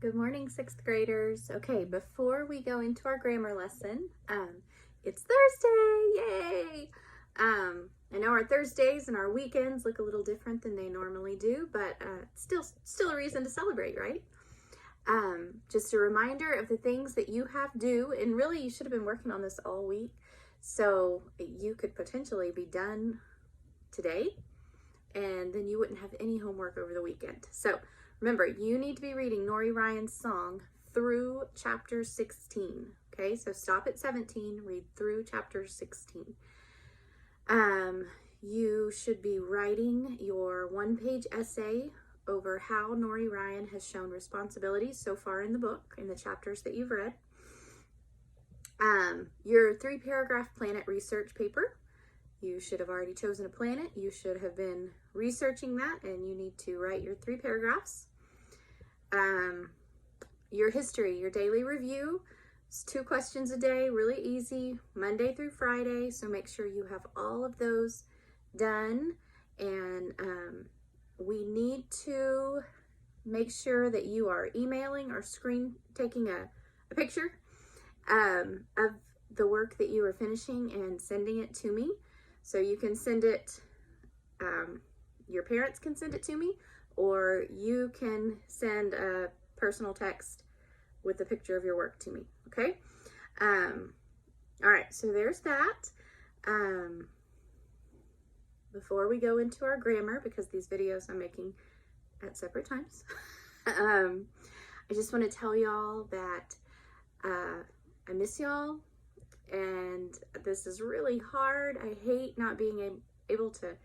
Good morning, sixth graders. Okay, before we go into our grammar lesson, it's Thursday, yay! I know our Thursdays and our weekends look a little different than they normally do, but still a reason to celebrate, right? Just a reminder of the things that you have due, and really you should have been working on this all week, so you could potentially be done today, and then you wouldn't have any homework over the weekend. So remember, you need to be reading Nori Ryan's song through chapter 16. Okay, so stop at 17, read through chapter 16. You should be writing your one-page essay over how Nori Ryan has shown responsibility so far in the book, in the chapters that you've read. Your 3-paragraph planet research paper. You should have already chosen a planet. You should have been researching that, and you need to write your 3 paragraphs. Your history, your daily review. It's 2 questions a day, really easy, Monday through Friday. So make sure you have all of those done. And we need to make sure that you are emailing or taking a picture of the work that you are finishing and sending it to me. So you can send it, your parents can send it to me, or you can send a personal text with a picture of your work to me, okay? All right, so there's that. Before we go into our grammar, because these videos I'm making at separate times, I just want to tell y'all that I miss y'all. And this is really hard. I hate not being able to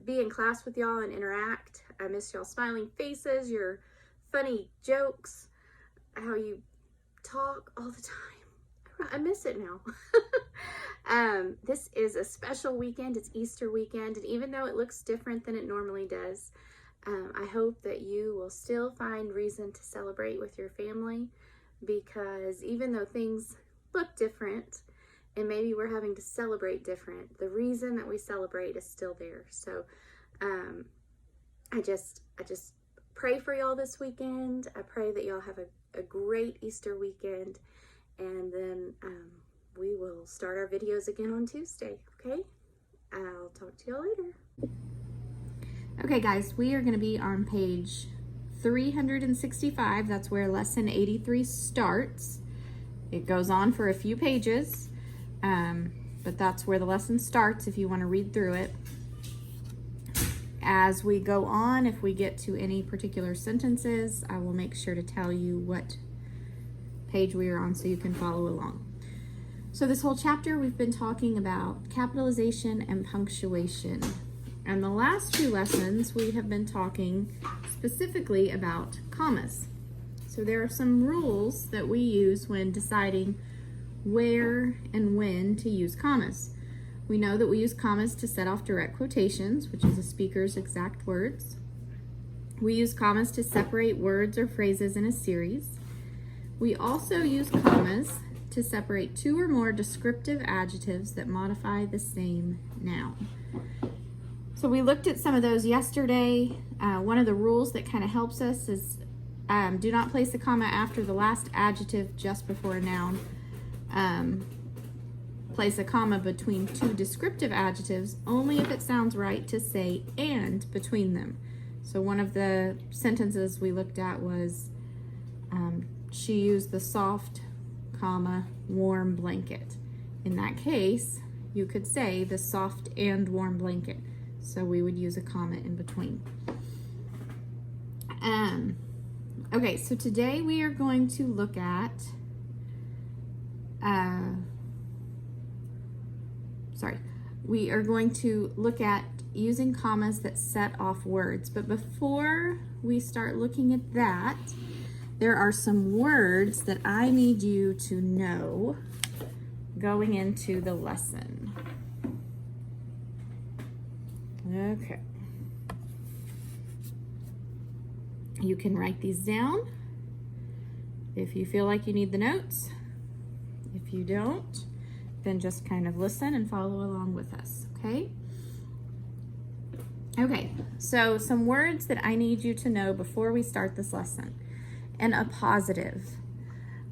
be in class with y'all and interact. I miss y'all smiling faces, your funny jokes, how you talk all the time. I miss it now. This is a special weekend. It's Easter weekend, and even though it looks different than it normally does, I hope that you will still find reason to celebrate with your family, because even though things look different, and maybe we're having to celebrate different, the reason that we celebrate is still there. So I just pray for y'all this weekend. I pray that y'all have a great Easter weekend, and then we will start our videos again on Tuesday, okay? I'll talk to y'all later. Okay guys, we are going to be on page 365. That's where lesson 83 starts. It goes on for a few pages, but that's where the lesson starts if you want to read through it. As we go on, if we get to any particular sentences, I will make sure to tell you what page we are on so you can follow along. So this whole chapter we've been talking about capitalization and punctuation. And the last few lessons we have been talking specifically about commas. So there are some rules that we use when deciding where and when to use commas. We know that we use commas to set off direct quotations, which is a speaker's exact words. We use commas to separate words or phrases in a series. We also use commas to separate 2 or more descriptive adjectives that modify the same noun. So we looked at some of those yesterday. One of the rules that kind of helps us is do not place a comma after the last adjective just before a noun. Place a comma between 2 descriptive adjectives only if it sounds right to say "and" between them. So one of the sentences we looked at was she used the soft, warm blanket. In that case, you could say the soft and warm blanket. So we would use a comma in between. Okay, so today we are going to look at, we are going to look at using commas that set off words. But before we start looking at that, there are some words that I need you to know going into the lesson. Okay. You can write these down if you feel like you need the notes. If you don't, then just kind of listen and follow along with us, okay? Okay, so some words that I need you to know before we start this lesson. an appositive.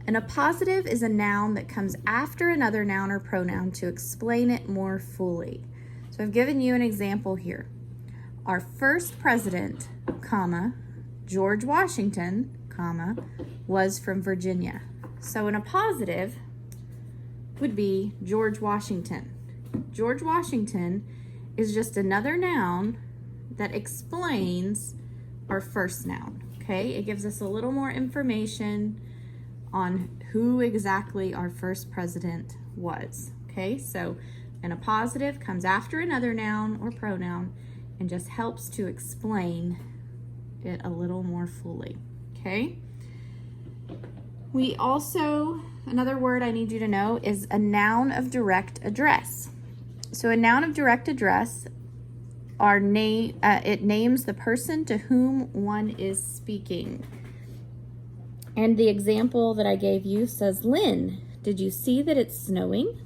An appositive is a noun that comes after another noun or pronoun to explain it more fully. So I've given you an example here. Our first president, comma, George Washington, comma, was from Virginia. So an appositive would be George Washington. George Washington is just another noun that explains our first noun, okay? It gives us a little more information on who exactly our first president was, okay? So an appositive comes after another noun or pronoun and just helps to explain it a little more fully, okay? We also, another word I need you to know is a noun of direct address. So a noun of direct address, it names the person to whom one is speaking. And the example that I gave you says, Lynn, did you see that it's snowing?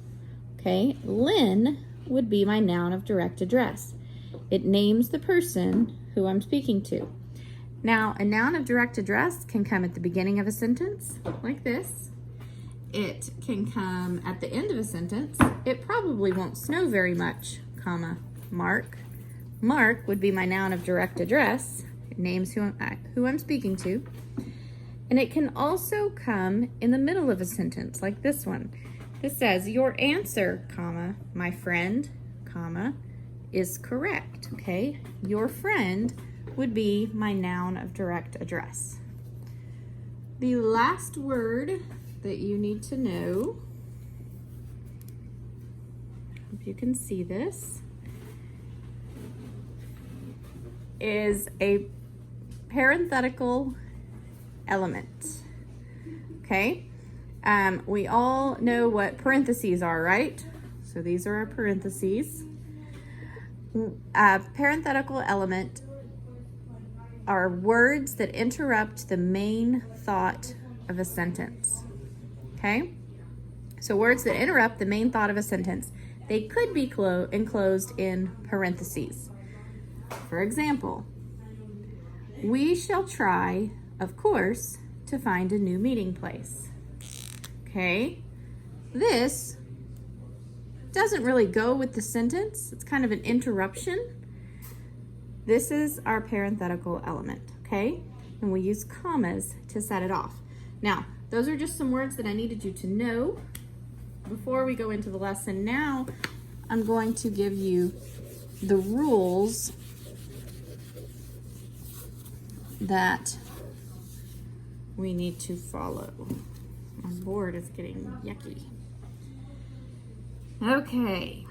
Okay, Lynn would be my noun of direct address. It names the person who I'm speaking to. Now, a noun of direct address can come at the beginning of a sentence, like this. It can come at the end of a sentence. It probably won't snow very much, comma, Mark. Mark would be my noun of direct address. It names who I'm speaking to. And it can also come in the middle of a sentence, like this one. This says, your answer, comma, my friend, comma, is correct, okay? Your friend would be my noun of direct address. The last word that you need to know, hope you can see this, is a parenthetical element, okay? We all know what parentheses are, right? So these are our parentheses. A parenthetical element are words that interrupt the main thought of a sentence, okay? So words that interrupt the main thought of a sentence, they could be enclosed in parentheses. For example, we shall try, of course, to find a new meeting place. Okay, this doesn't really go with the sentence. It's kind of an interruption. This is our parenthetical element, okay? And we use commas to set it off. Now, those are just some words that I needed you to know before we go into the lesson. Now, I'm going to give you the rules that we need to follow. My board is getting yucky. Okay.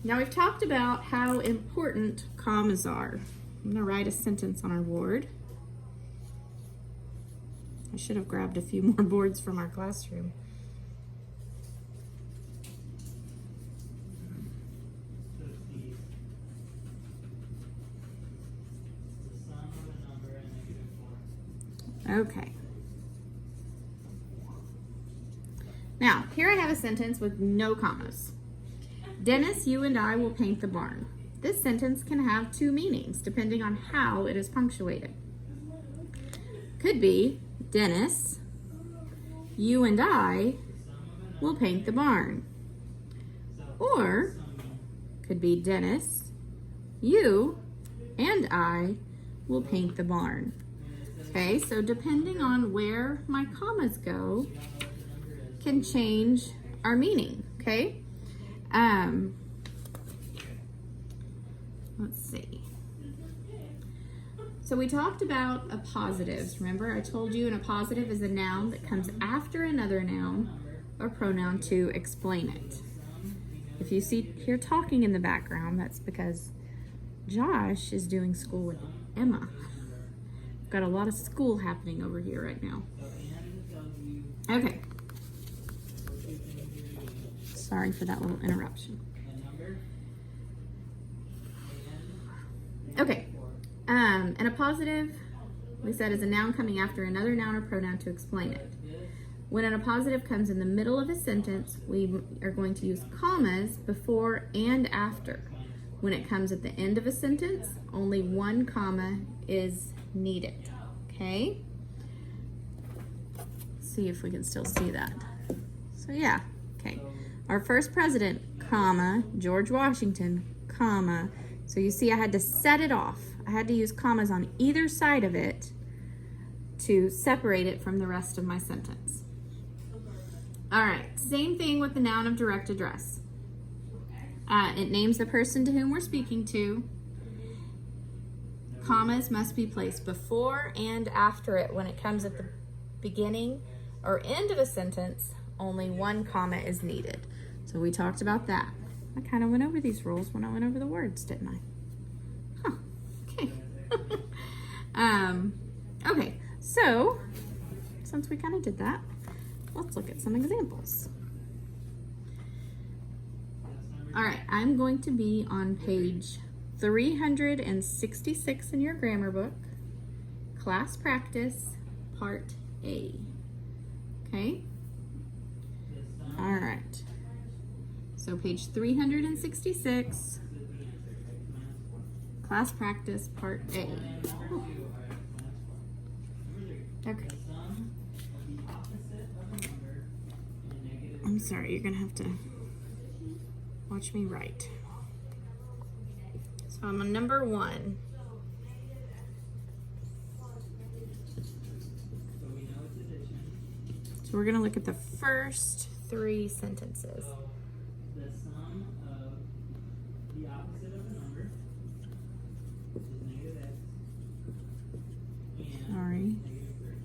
Now we've talked about how important commas are. I'm gonna write a sentence on our board. I should have grabbed a few more boards from our classroom. Okay. Now, here I have a sentence with no commas. Dennis, you and I will paint the barn. This sentence can have two meanings depending on how it is punctuated. Could be, Dennis, you and I will paint the barn. Or, could be, Dennis, you and I will paint the barn. Okay, so depending on where my commas go, can change our meaning, okay? Let's see. So we talked about appositives. Remember, I told you an appositive is a noun that comes after another noun or pronoun to explain it. If you hear talking in the background, that's because Josh is doing school with Emma. We've got a lot of school happening over here right now. Okay. Sorry for that little interruption. Okay, an appositive, we said, is a noun coming after another noun or pronoun to explain it. When an appositive comes in the middle of a sentence, we are going to use commas before and after. When it comes at the end of a sentence, only one comma is needed, okay? see if we can still see that. So yeah, okay. Our first president, comma, George Washington, comma. So you see I had to set it off. I had to use commas on either side of it to separate it from the rest of my sentence. All right, same thing with the noun of direct address. It names the person to whom we're speaking to. Commas must be placed before and after it. When it comes at the beginning or end of a sentence, only one comma is needed. So we talked about that. I kind of went over these rules when I went over the words, didn't I? Huh, okay. Okay, so since we kind of did that, let's look at some examples. All right, I'm going to be on page 366 in your grammar book, class practice, part A. Okay? All right. So page 366, class practice, part A. Okay. I'm sorry, you're gonna have to watch me write. So I'm on number 1. So we're gonna look at the first 3 sentences. The sum of the opposite of a number, which is negative x, and Sorry. negative 3.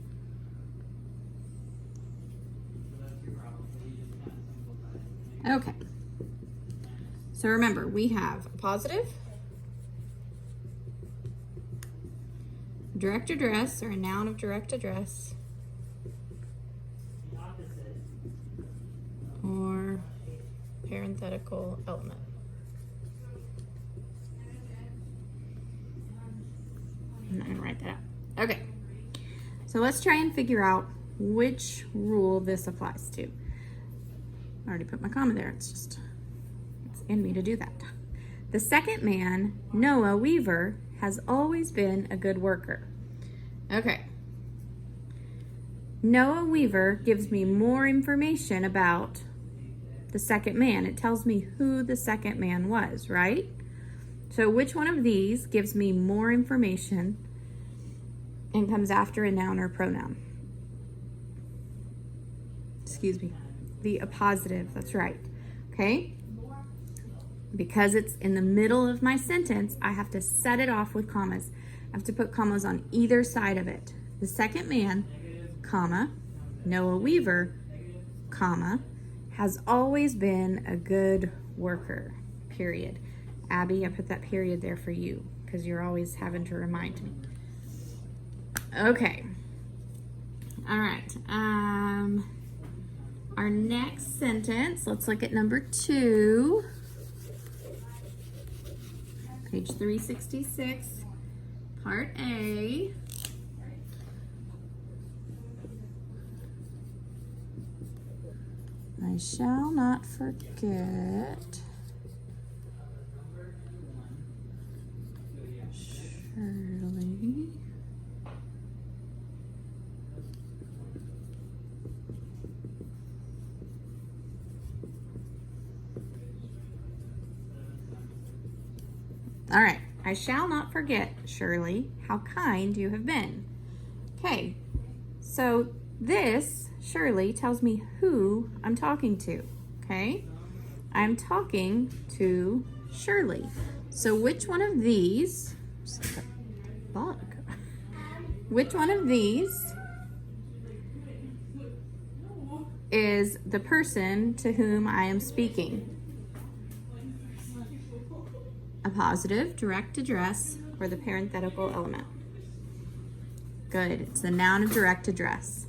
So that's your problem. So you just kind of simplify it. Okay. So remember, we have a positive, direct address, or a noun of direct address, The opposite or parenthetical element. I'm not gonna write that out. Okay. So let's try and figure out which rule this applies to. I already put my comma there. It's in me to do that. The second man, Noah Weaver, has always been a good worker. Okay. Noah Weaver gives me more information about the second man. It tells me who the second man was, right? So which one of these gives me more information and comes after a noun or pronoun? Excuse me. The appositive, that's right. Okay? Because it's in the middle of my sentence, I have to set it off with commas. I have to put commas on either side of it. The second man, comma, Noah Weaver, comma, has always been a good worker, period. Abby, I put that period there for you because you're always having to remind me. Okay. All right. Our next sentence, let's look at number 2. Page 366, part A. I shall not forget Shirley. All right, I shall not forget, Shirley, how kind you have been. Okay, so this, Shirley, tells me who I'm talking to, okay? I'm talking to Shirley. So which one of these, bug, which one of these is the person to whom I am speaking? A positive, direct address, or the parenthetical element? Good, it's the noun of direct address.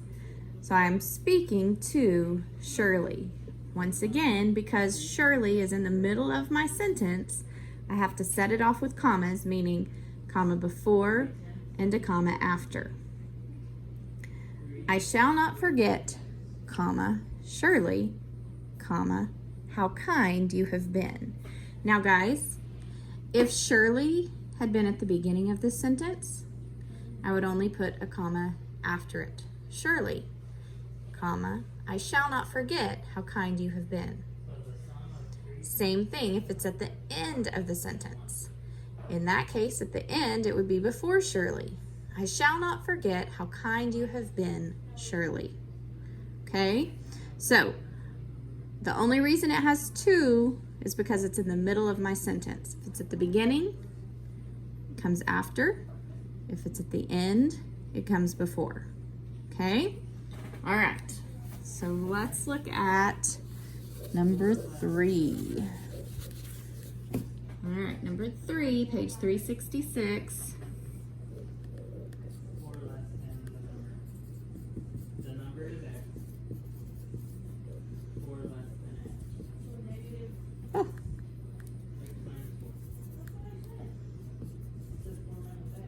So I'm speaking to Shirley. Once again, because Shirley is in the middle of my sentence, I have to set it off with commas, meaning comma before and a comma after. I shall not forget, comma, Shirley, comma, how kind you have been. Now guys, if Shirley had been at the beginning of this sentence, I would only put a comma after it. Shirley, comma, I shall not forget how kind you have been. Same thing if it's at the end of the sentence. In that case, at the end, it would be before Shirley. I shall not forget how kind you have been, Shirley. Okay? So, the only reason it has two is because it's in the middle of my sentence. If it's at the beginning, it comes after. If it's at the end, it comes before. Okay? All right. So let's look at number 3. All right, number 3, page 366. Or less than the number. The number is X. Or less than X. Oh, X minus 4. It says 4 minus X.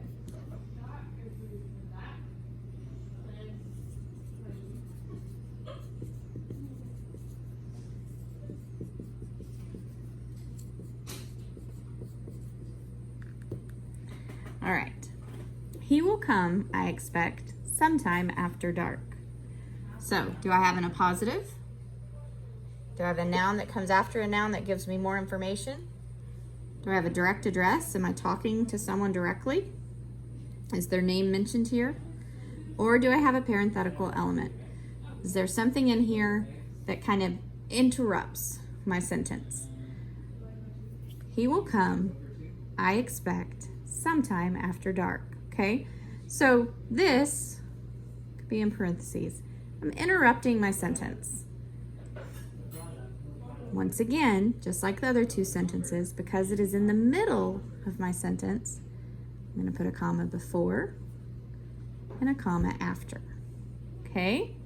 all right. He will come, I expect, sometime after dark. So, do I have an appositive? Do I have a noun that comes after a noun that gives me more information? Do I have a direct address? Am I talking to someone directly? Is their name mentioned here? Or do I have a parenthetical element? Is there something in here that kind of interrupts my sentence? He will come, I expect, sometime after dark. Okay? So this could be in parentheses. I'm interrupting my sentence. Once again, just like the other two sentences, because it is in the middle of my sentence, I'm going to put a comma before and a comma after. Okay?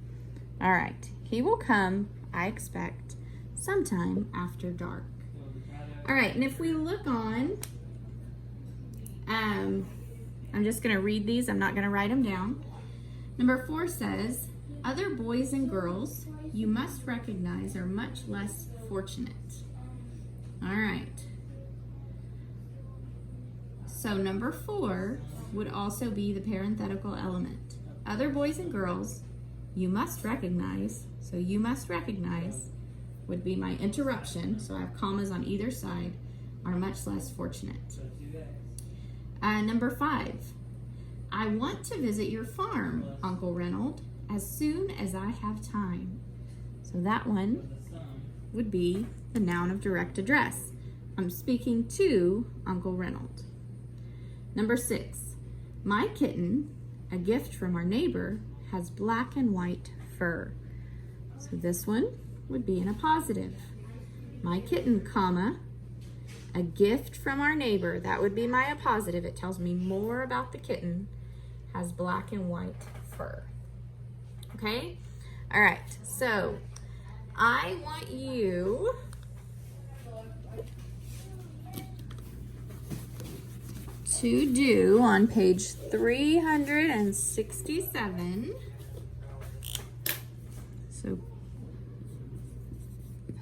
All right. He will come, I expect, sometime after dark. All right, and if we look on, I'm just going to read these. I'm not going to write them down. Number 4 says, other boys and girls you must recognize are much less fortunate. All right. So number 4 would also be the parenthetical element. Other boys and girls you must recognize, so you must recognize would be my interruption, so I have commas on either side, are much less fortunate. Number 5, I want to visit your farm, Uncle Reynold, as soon as I have time. So that one would be the noun of direct address. I'm speaking to Uncle Reynold. Number 6, my kitten, a gift from our neighbor, has black and white fur. So this one would be in a positive. My kitten, comma, a gift from our neighbor. That would be my appositive. It tells me more about the kitten. Has black and white fur. Okay? All right. So I want you to do on page 367. So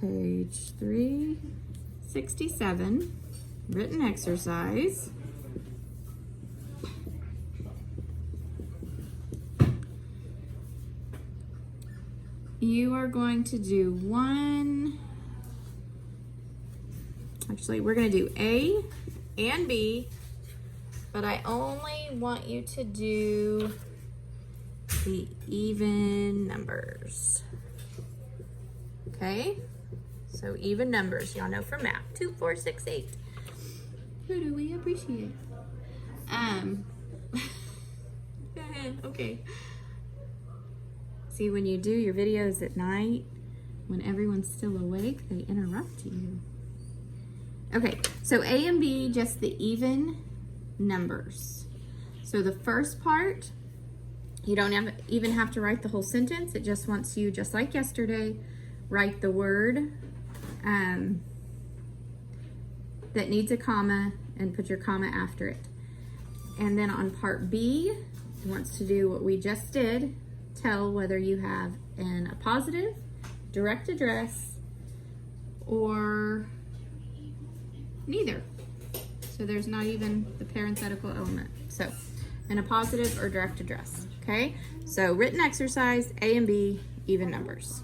page 367, written exercise. You are going to do we're going to do A and B, but I only want you to do the even numbers. Okay? So even numbers, y'all know from math. 2, 4, 6, 8. Who do we appreciate? Okay. See, when you do your videos at night, when everyone's still awake, they interrupt you. Okay, so A and B, just the even numbers. So the first part, you don't even have to write the whole sentence. It just wants you, just like yesterday, write the word that needs a comma and put your comma after it. And then on part B, it wants to do what we just did. Tell whether you have a positive, direct address, or neither. So there's not even the parenthetical element. So, a positive or direct address. Okay? So written exercise, A and B, even numbers.